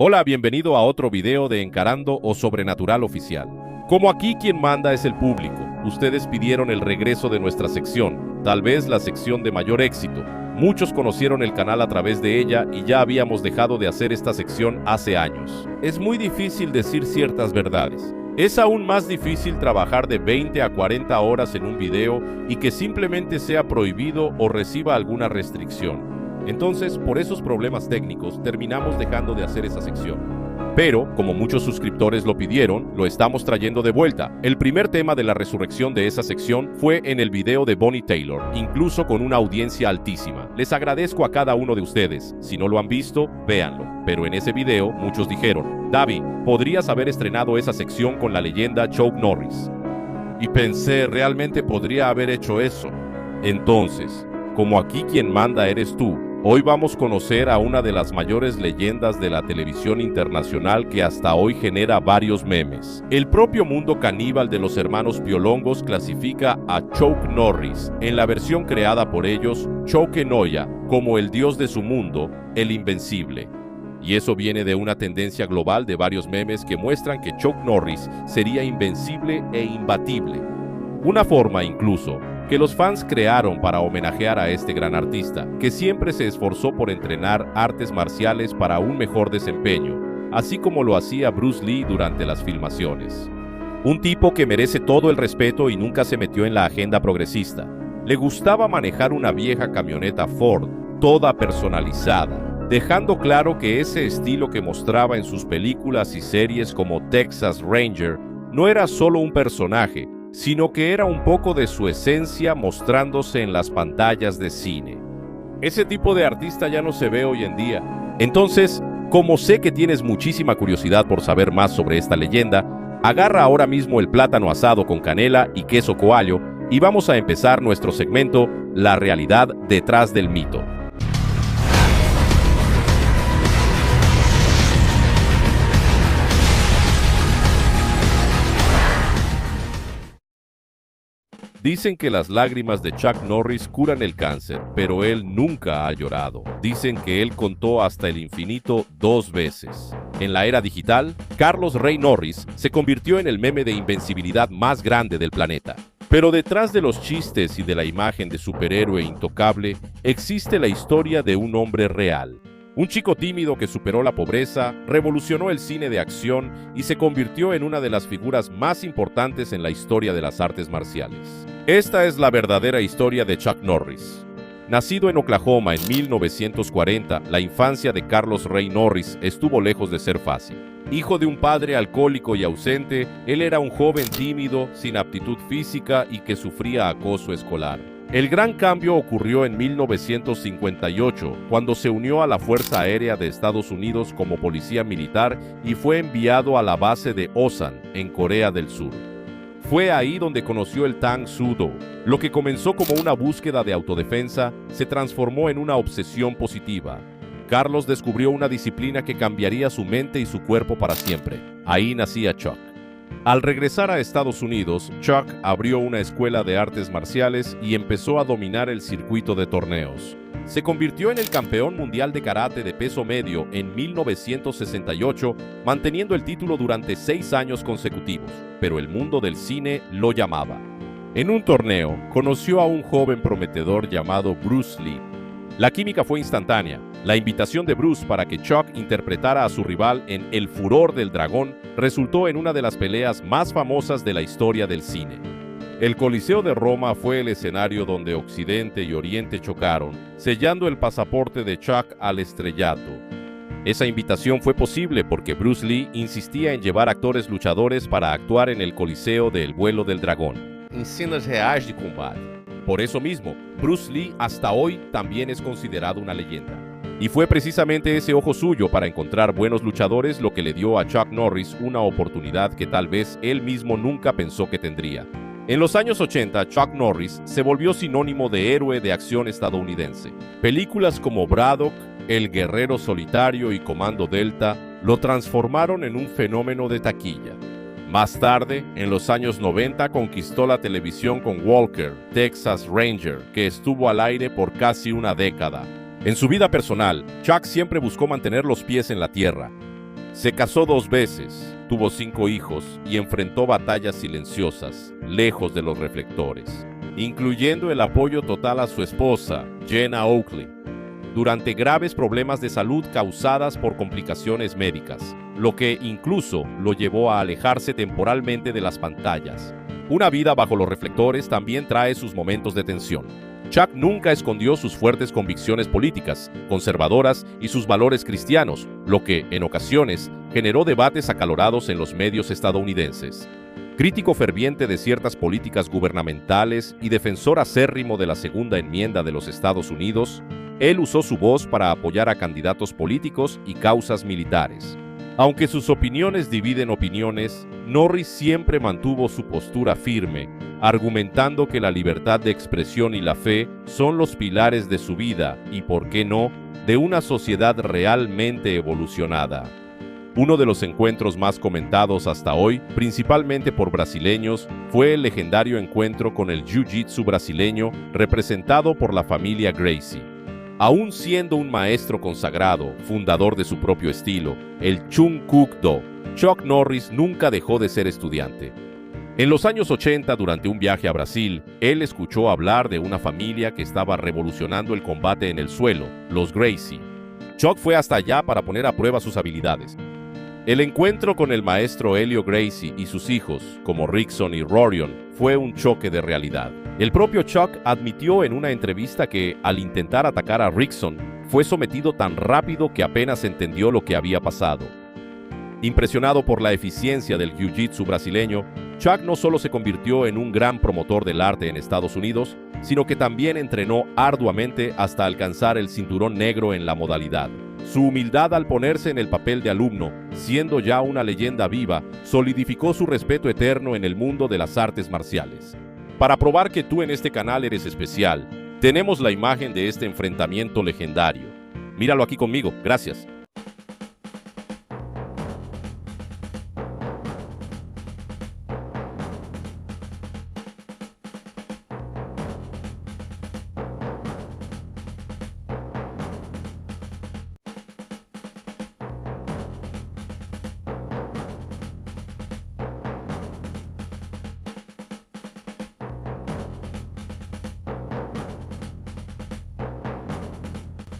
Hola, bienvenido a otro video de Encarando o Sobrenatural Oficial. Como aquí quien manda es el público, ustedes pidieron el regreso de nuestra sección, tal vez la sección de mayor éxito. Muchos conocieron el canal a través de ella y ya habíamos dejado de hacer esta sección hace años. Es muy difícil decir ciertas verdades. Es aún más difícil trabajar de 20 a 40 horas en un video y que simplemente sea prohibido o reciba alguna restricción. Entonces, por esos problemas técnicos, terminamos dejando de hacer esa sección. Pero, como muchos suscriptores lo pidieron, lo estamos trayendo de vuelta. El primer tema de la resurrección de esa sección fue en el video de Bonnie Taylor, incluso con una audiencia altísima. Les agradezco a cada uno de ustedes. Si no lo han visto, véanlo. Pero en ese video, muchos dijeron, David, podrías haber estrenado esa sección con la leyenda Chuck Norris. Y pensé, realmente podría haber hecho eso. Entonces, como aquí quien manda eres tú, hoy vamos a conocer a una de las mayores leyendas de la televisión internacional que hasta hoy genera varios memes. El propio mundo caníbal de los hermanos Piolongos clasifica a Chuck Norris, en la versión creada por ellos, Chuck Enoya, como el dios de su mundo, el invencible. Y eso viene de una tendencia global de varios memes que muestran que Chuck Norris sería invencible e imbatible. Una forma, incluso, que los fans crearon para homenajear a este gran artista, que siempre se esforzó por entrenar artes marciales para un mejor desempeño, así como lo hacía Bruce Lee durante las filmaciones. Un tipo que merece todo el respeto y nunca se metió en la agenda progresista. Le gustaba manejar una vieja camioneta Ford, toda personalizada, dejando claro que ese estilo que mostraba en sus películas y series como Texas Ranger no era solo un personaje, sino que era un poco de su esencia mostrándose en las pantallas de cine. Ese tipo de artista ya no se ve hoy en día. Entonces, como sé que tienes muchísima curiosidad por saber más sobre esta leyenda, agarra ahora mismo el plátano asado con canela y queso coallo y vamos a empezar nuestro segmento La realidad detrás del mito. Dicen que las lágrimas de Chuck Norris curan el cáncer, pero él nunca ha llorado. Dicen que él contó hasta el infinito 2 veces. En la era digital, Carlos Rey Norris se convirtió en el meme de invencibilidad más grande del planeta. Pero detrás de los chistes y de la imagen de superhéroe intocable, existe la historia de un hombre real. Un chico tímido que superó la pobreza, revolucionó el cine de acción y se convirtió en una de las figuras más importantes en la historia de las artes marciales. Esta es la verdadera historia de Chuck Norris. Nacido en Oklahoma en 1940, la infancia de Carlos Rey Norris estuvo lejos de ser fácil. Hijo de un padre alcohólico y ausente, él era un joven tímido, sin aptitud física y que sufría acoso escolar. El gran cambio ocurrió en 1958, cuando se unió a la Fuerza Aérea de Estados Unidos como policía militar y fue enviado a la base de Osan, en Corea del Sur. Fue ahí donde conoció el Tang Soo Do. Lo que comenzó como una búsqueda de autodefensa se transformó en una obsesión positiva. Carlos descubrió una disciplina que cambiaría su mente y su cuerpo para siempre. Ahí nacía Chuck. Al regresar a Estados Unidos, Chuck abrió una escuela de artes marciales y empezó a dominar el circuito de torneos. Se convirtió en el campeón mundial de karate de peso medio en 1968, manteniendo el título durante 6 años consecutivos, pero el mundo del cine lo llamaba. En un torneo, conoció a un joven prometedor llamado Bruce Lee. La química fue instantánea. La invitación de Bruce para que Chuck interpretara a su rival en El Furor del Dragón resultó en una de las peleas más famosas de la historia del cine. El Coliseo de Roma fue el escenario donde Occidente y Oriente chocaron, sellando el pasaporte de Chuck al estrellato. Esa invitación fue posible porque Bruce Lee insistía en llevar actores luchadores para actuar en el Coliseo del Vuelo del Dragón, en escenas reales de combate. Por eso mismo, Bruce Lee hasta hoy también es considerado una leyenda. Y fue precisamente ese ojo suyo para encontrar buenos luchadores lo que le dio a Chuck Norris una oportunidad que tal vez él mismo nunca pensó que tendría. En los años 80, Chuck Norris se volvió sinónimo de héroe de acción estadounidense. Películas como Braddock, El Guerrero Solitario y Comando Delta lo transformaron en un fenómeno de taquilla. Más tarde, en los años 90, conquistó la televisión con Walker, Texas Ranger, que estuvo al aire por casi una década. En su vida personal, Chuck siempre buscó mantener los pies en la tierra. Se casó 2 veces, tuvo 5 hijos y enfrentó batallas silenciosas, lejos de los reflectores, incluyendo el apoyo total a su esposa, Jenna Oakley, durante graves problemas de salud causadas por complicaciones médicas, lo que incluso lo llevó a alejarse temporalmente de las pantallas. Una vida bajo los reflectores también trae sus momentos de tensión. Chuck nunca escondió sus fuertes convicciones políticas, conservadoras y sus valores cristianos, lo que, en ocasiones, generó debates acalorados en los medios estadounidenses. Crítico ferviente de ciertas políticas gubernamentales y defensor acérrimo de la Segunda Enmienda de los Estados Unidos, él usó su voz para apoyar a candidatos políticos y causas militares. Aunque sus opiniones dividen opiniones, Norris siempre mantuvo su postura firme, argumentando que la libertad de expresión y la fe son los pilares de su vida y, por qué no, de una sociedad realmente evolucionada. Uno de los encuentros más comentados hasta hoy, principalmente por brasileños, fue el legendario encuentro con el jiu-jitsu brasileño representado por la familia Gracie. Aún siendo un maestro consagrado, fundador de su propio estilo, el Chung Kuk Do, Chuck Norris nunca dejó de ser estudiante. En los años 80, durante un viaje a Brasil, él escuchó hablar de una familia que estaba revolucionando el combate en el suelo, los Gracie. Chuck fue hasta allá para poner a prueba sus habilidades. El encuentro con el maestro Helio Gracie y sus hijos, como Rickson y Rorion, fue un choque de realidad. El propio Chuck admitió en una entrevista que, al intentar atacar a Rickson, fue sometido tan rápido que apenas entendió lo que había pasado. Impresionado por la eficiencia del jiu-jitsu brasileño, Chuck no solo se convirtió en un gran promotor del arte en Estados Unidos, sino que también entrenó arduamente hasta alcanzar el cinturón negro en la modalidad. Su humildad al ponerse en el papel de alumno, siendo ya una leyenda viva, solidificó su respeto eterno en el mundo de las artes marciales. Para probar que tú en este canal eres especial, tenemos la imagen de este enfrentamiento legendario. Míralo aquí conmigo, gracias.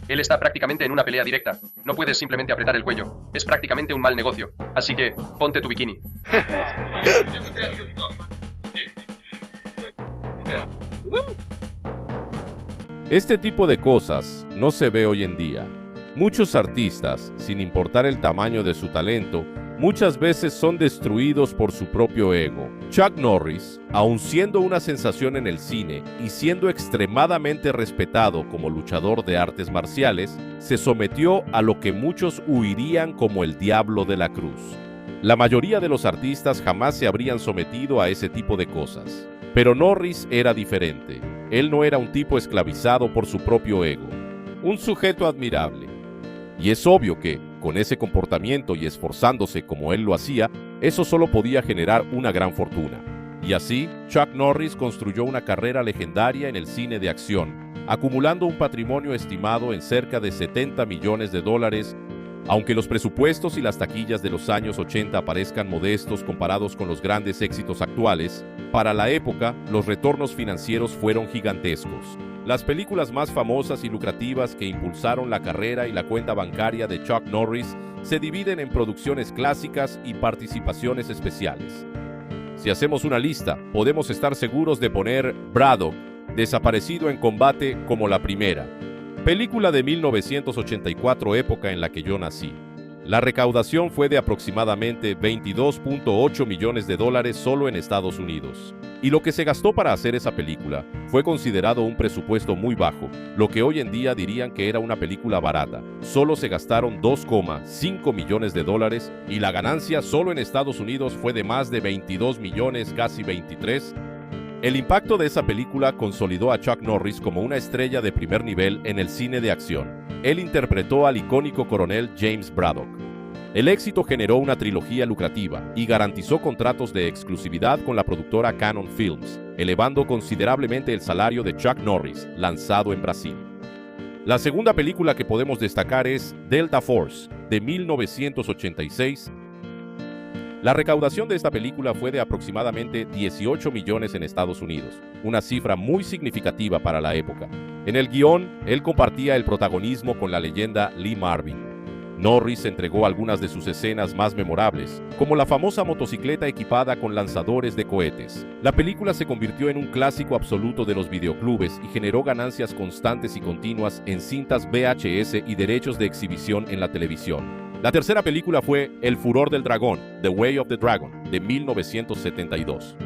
Él está prácticamente en una pelea directa. No puedes simplemente apretar el cuello. Es prácticamente un mal negocio. Así que, ponte tu bikini. Este tipo de cosas no se ve hoy en día. Muchos artistas, sin importar el tamaño de su talento, muchas veces son destruidos por su propio ego. Chuck Norris, aun siendo una sensación en el cine y siendo extremadamente respetado como luchador de artes marciales, se sometió a lo que muchos huirían como el diablo de la cruz. La mayoría de los artistas jamás se habrían sometido a ese tipo de cosas. Pero Norris era diferente. Él no era un tipo esclavizado por su propio ego. Un sujeto admirable. Y es obvio que, con ese comportamiento y esforzándose como él lo hacía, eso solo podía generar una gran fortuna. Y así, Chuck Norris construyó una carrera legendaria en el cine de acción, acumulando un patrimonio estimado en cerca de $70 millones. Aunque los presupuestos y las taquillas de los años 80 parezcan modestos comparados con los grandes éxitos actuales, para la época, los retornos financieros fueron gigantescos. Las películas más famosas y lucrativas que impulsaron la carrera y la cuenta bancaria de Chuck Norris se dividen en producciones clásicas y participaciones especiales. Si hacemos una lista, podemos estar seguros de poner Braddock, Desaparecido en combate, como la primera. Película de 1984, época en la que yo nací. La recaudación fue de aproximadamente $22.8 millones solo en Estados Unidos. Y lo que se gastó para hacer esa película fue considerado un presupuesto muy bajo, lo que hoy en día dirían que era una película barata. Solo se gastaron $2.5 millones y la ganancia solo en Estados Unidos fue de más de 22 millones, casi 23. El impacto de esa película consolidó a Chuck Norris como una estrella de primer nivel en el cine de acción. Él interpretó al icónico coronel James Braddock. El éxito generó una trilogía lucrativa y garantizó contratos de exclusividad con la productora Cannon Films, elevando considerablemente el salario de Chuck Norris, lanzado en Brasil. La segunda película que podemos destacar es Delta Force, de 1986. La recaudación de esta película fue de aproximadamente 18 millones en Estados Unidos, una cifra muy significativa para la época. En el guión, él compartía el protagonismo con la leyenda Lee Marvin. Norris entregó algunas de sus escenas más memorables, como la famosa motocicleta equipada con lanzadores de cohetes. La película se convirtió en un clásico absoluto de los videoclubes y generó ganancias constantes y continuas en cintas VHS y derechos de exhibición en la televisión. La tercera película fue El furor del dragón, The Way of the Dragon, de 1972.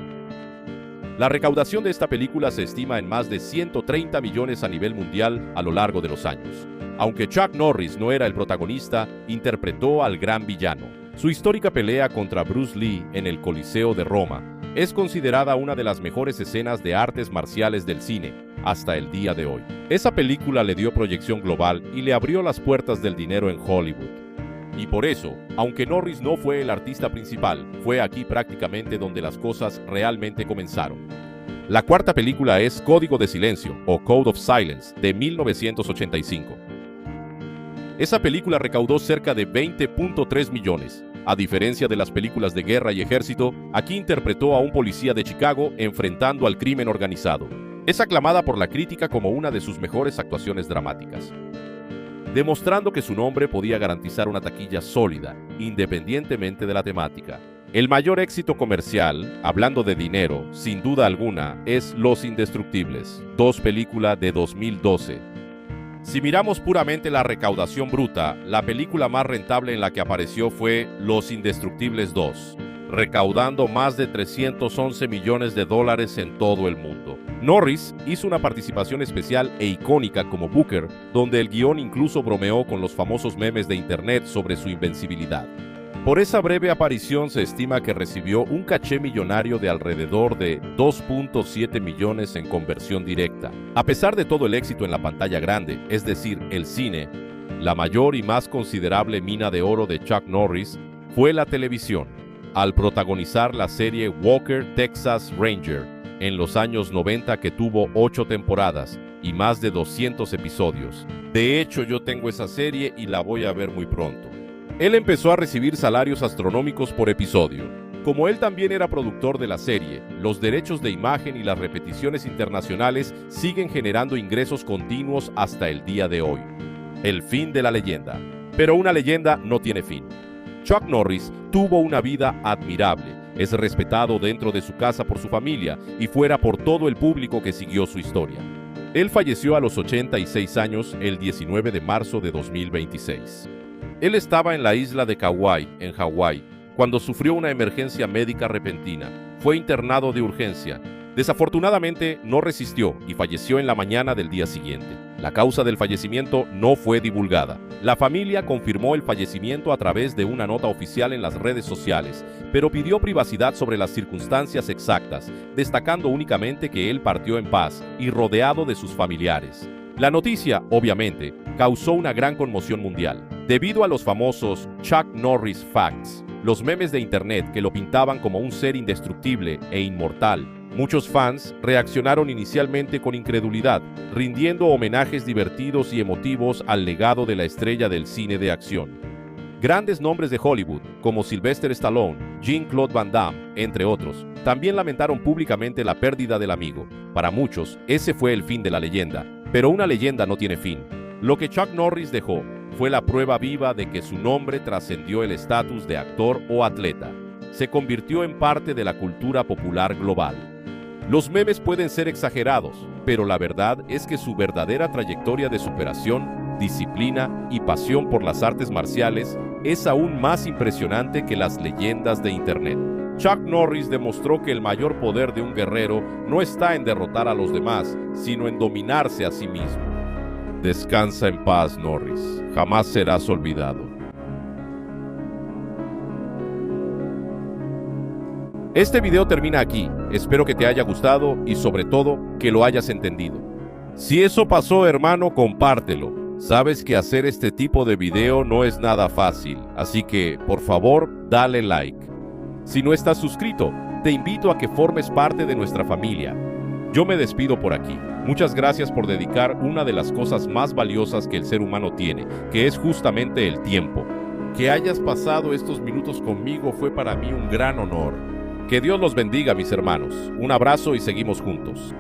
La recaudación de esta película se estima en más de 130 millones a nivel mundial a lo largo de los años. Aunque Chuck Norris no era el protagonista, interpretó al gran villano. Su histórica pelea contra Bruce Lee en el Coliseo de Roma es considerada una de las mejores escenas de artes marciales del cine hasta el día de hoy. Esa película le dio proyección global y le abrió las puertas del dinero en Hollywood. Y por eso, aunque Norris no fue el artista principal, fue aquí prácticamente donde las cosas realmente comenzaron. La cuarta película es Código de Silencio, o Code of Silence, de 1985. Esa película recaudó cerca de 20.3 millones. A diferencia de las películas de guerra y ejército, aquí interpretó a un policía de Chicago enfrentando al crimen organizado. Es aclamada por la crítica como una de sus mejores actuaciones dramáticas, demostrando que su nombre podía garantizar una taquilla sólida, independientemente de la temática. El mayor éxito comercial, hablando de dinero, sin duda alguna, es Los Indestructibles, 2 película de 2012. Si miramos puramente la recaudación bruta, la película más rentable en la que apareció fue Los Indestructibles 2, recaudando más de 311 millones de dólares en todo el mundo. Norris hizo una participación especial e icónica como Booker, donde el guión incluso bromeó con los famosos memes de internet sobre su invencibilidad. Por esa breve aparición se estima que recibió un caché millonario de alrededor de 2.7 millones en conversión directa. A pesar de todo el éxito en la pantalla grande, es decir, el cine, la mayor y más considerable mina de oro de Chuck Norris fue la televisión, al protagonizar la serie Walker, Texas Ranger, en los años 90, que tuvo 8 temporadas y más de 200 episodios. De hecho, yo tengo esa serie y la voy a ver muy pronto. Él empezó a recibir salarios astronómicos por episodio. Como él también era productor de la serie, los derechos de imagen y las repeticiones internacionales siguen generando ingresos continuos hasta el día de hoy. El fin de la leyenda. Pero una leyenda no tiene fin. Chuck Norris tuvo una vida admirable. Es respetado dentro de su casa por su familia y fuera por todo el público que siguió su historia. Él falleció a los 86 años el 19 de marzo de 2026. Él estaba en la isla de Kauai, en Hawái, cuando sufrió una emergencia médica repentina. Fue internado de urgencia. Desafortunadamente, no resistió y falleció en la mañana del día siguiente. La causa del fallecimiento no fue divulgada. La familia confirmó el fallecimiento a través de una nota oficial en las redes sociales, pero pidió privacidad sobre las circunstancias exactas, destacando únicamente que él partió en paz y rodeado de sus familiares. La noticia, obviamente, causó una gran conmoción mundial. Debido a los famosos Chuck Norris Facts, los memes de internet que lo pintaban como un ser indestructible e inmortal, muchos fans reaccionaron inicialmente con incredulidad, rindiendo homenajes divertidos y emotivos al legado de la estrella del cine de acción. Grandes nombres de Hollywood, como Sylvester Stallone, Jean-Claude Van Damme, entre otros, también lamentaron públicamente la pérdida del amigo. Para muchos, ese fue el fin de la leyenda, pero una leyenda no tiene fin. Lo que Chuck Norris dejó fue la prueba viva de que su nombre trascendió el estatus de actor o atleta. Se convirtió en parte de la cultura popular global. Los memes pueden ser exagerados, pero la verdad es que su verdadera trayectoria de superación, disciplina y pasión por las artes marciales es aún más impresionante que las leyendas de internet. Chuck Norris demostró que el mayor poder de un guerrero no está en derrotar a los demás, sino en dominarse a sí mismo. Descansa en paz, Norris. Jamás serás olvidado. Este video termina aquí. Espero que te haya gustado y sobre todo que lo hayas entendido. Si eso pasó, hermano, compártelo. Sabes que hacer este tipo de video no es nada fácil, así que, por favor, dale like. Si no estás suscrito, te invito a que formes parte de nuestra familia. Yo me despido por aquí. Muchas gracias por dedicar una de las cosas más valiosas que el ser humano tiene, que es justamente el tiempo. Que hayas pasado estos minutos conmigo fue para mí un gran honor. Que Dios los bendiga, mis hermanos. Un abrazo y seguimos juntos.